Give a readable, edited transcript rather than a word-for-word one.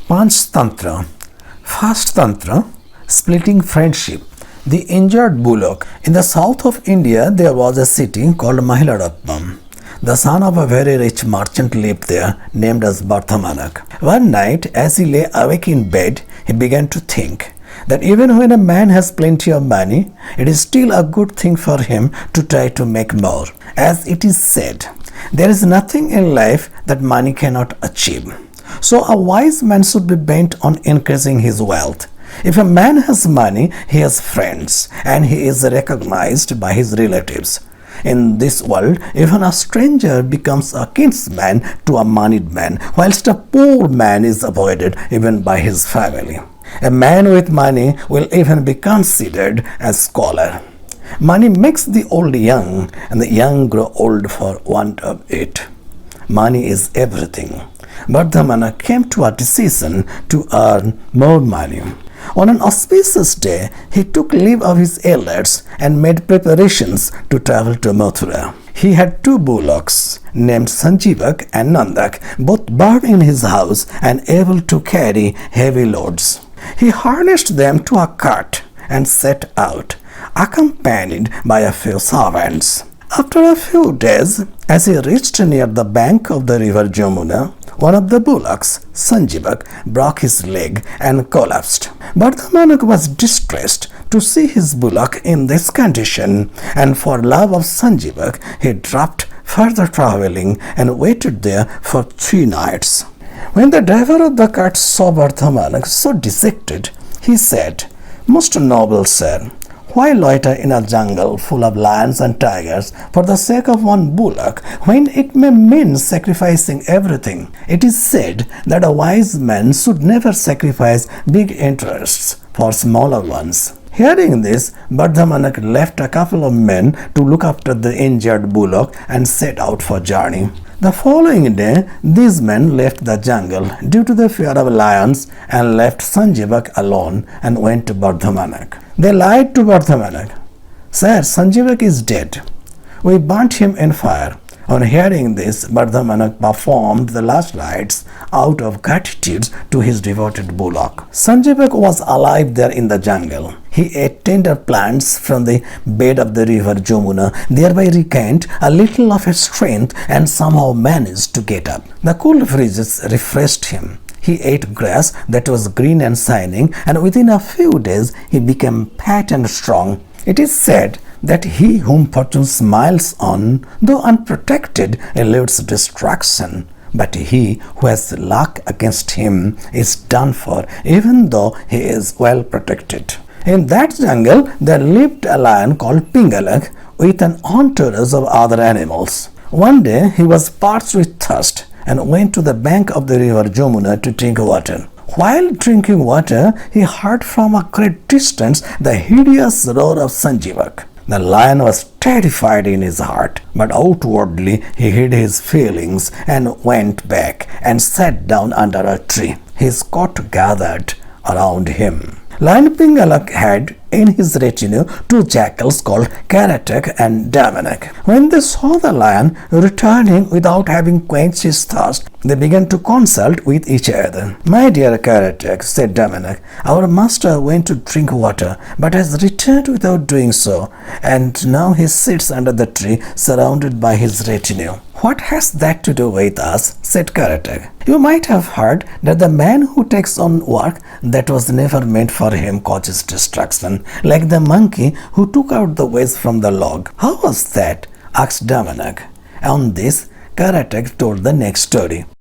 Panch Tantra. First Tantra, splitting friendship. The injured bullock. In the south of India, there was a city called Mahiladapam. The son of a very rich merchant lived there, named as Bardhamanak. One night, as he lay awake in bed, he began to think that even when a man has plenty of money, it is still a good thing for him to try to make more. As it is said, there is nothing in life that money cannot achieve. So a wise man should be bent on increasing his wealth. If a man has money, he has friends, and he is recognized by his relatives. In this world, even a stranger becomes a kinsman to a moneyed man, whilst a poor man is avoided even by his family. A man with money will even be considered as scholar. Money makes the old young, and the young grow old for want of it. Money is everything. Bardhamana came to a decision to earn more money. On an auspicious day, he took leave of his elders and made preparations to travel to Mathura. He had two bullocks named Sanjivak and Nandak, both born in his house and able to carry heavy loads. He harnessed them to a cart and set out, accompanied by a few servants. After a few days, as he reached near the bank of the river Jamuna, one of the bullocks, Sanjivak, broke his leg and collapsed. Bardhamanak was distressed to see his bullock in this condition, and for love of Sanjivak, he dropped further traveling and waited there for 3 nights. When the driver of the cart saw Bardhamanak so dejected, he said, "Most noble sir, why loiter in a jungle full of lions and tigers for the sake of one bullock when it may mean sacrificing everything? It is said that a wise man should never sacrifice big interests for smaller ones." Hearing this, Bardhamanak left a couple of men to look after the injured bullock and set out for journey. The following day, these men left the jungle due to the fear of lions and left Sanjivak alone and went to Bardhamanak. They lied to Bardhamanak. "Sir, Sanjivak is dead. We burnt him in fire." On hearing this, Bardhamanak performed the last rites out of gratitude to his devoted bullock. Sanjivak was alive there in the jungle. He ate tender plants from the bed of the river Jamuna, thereby regained a little of his strength and somehow managed to get up. The cool breezes refreshed him. He ate grass that was green and shining, and within a few days he became fat and strong. It is said that he whom fortune smiles on, though unprotected, eludes destruction. But he who has luck against him is done for, even though he is well protected. In that jungle there lived a lion called Pingalak with an entourage of other animals. One day he was parched with thirst and went to the bank of the river Jamuna to drink water. While drinking water, he heard from a great distance the hideous roar of Sanjivak. The lion was terrified in his heart, but outwardly he hid his feelings and went back and sat down under a tree. His court gathered around him. Lion Pingalak had in his retinue 2 jackals called Karatak and Damanak. When they saw the lion returning without having quenched his thirst, they began to consult with each other. "My dear Karatak," said Damanak, "our master went to drink water, but has returned without doing so, and now he sits under the tree surrounded by his retinue." "What has that to do with us?" said Karatak. "You might have heard that the man who takes on work that was never meant for him causes destruction, like the monkey who took out the waste from the log." "How was that?" asked Damanak. On this, Karatak told the next story.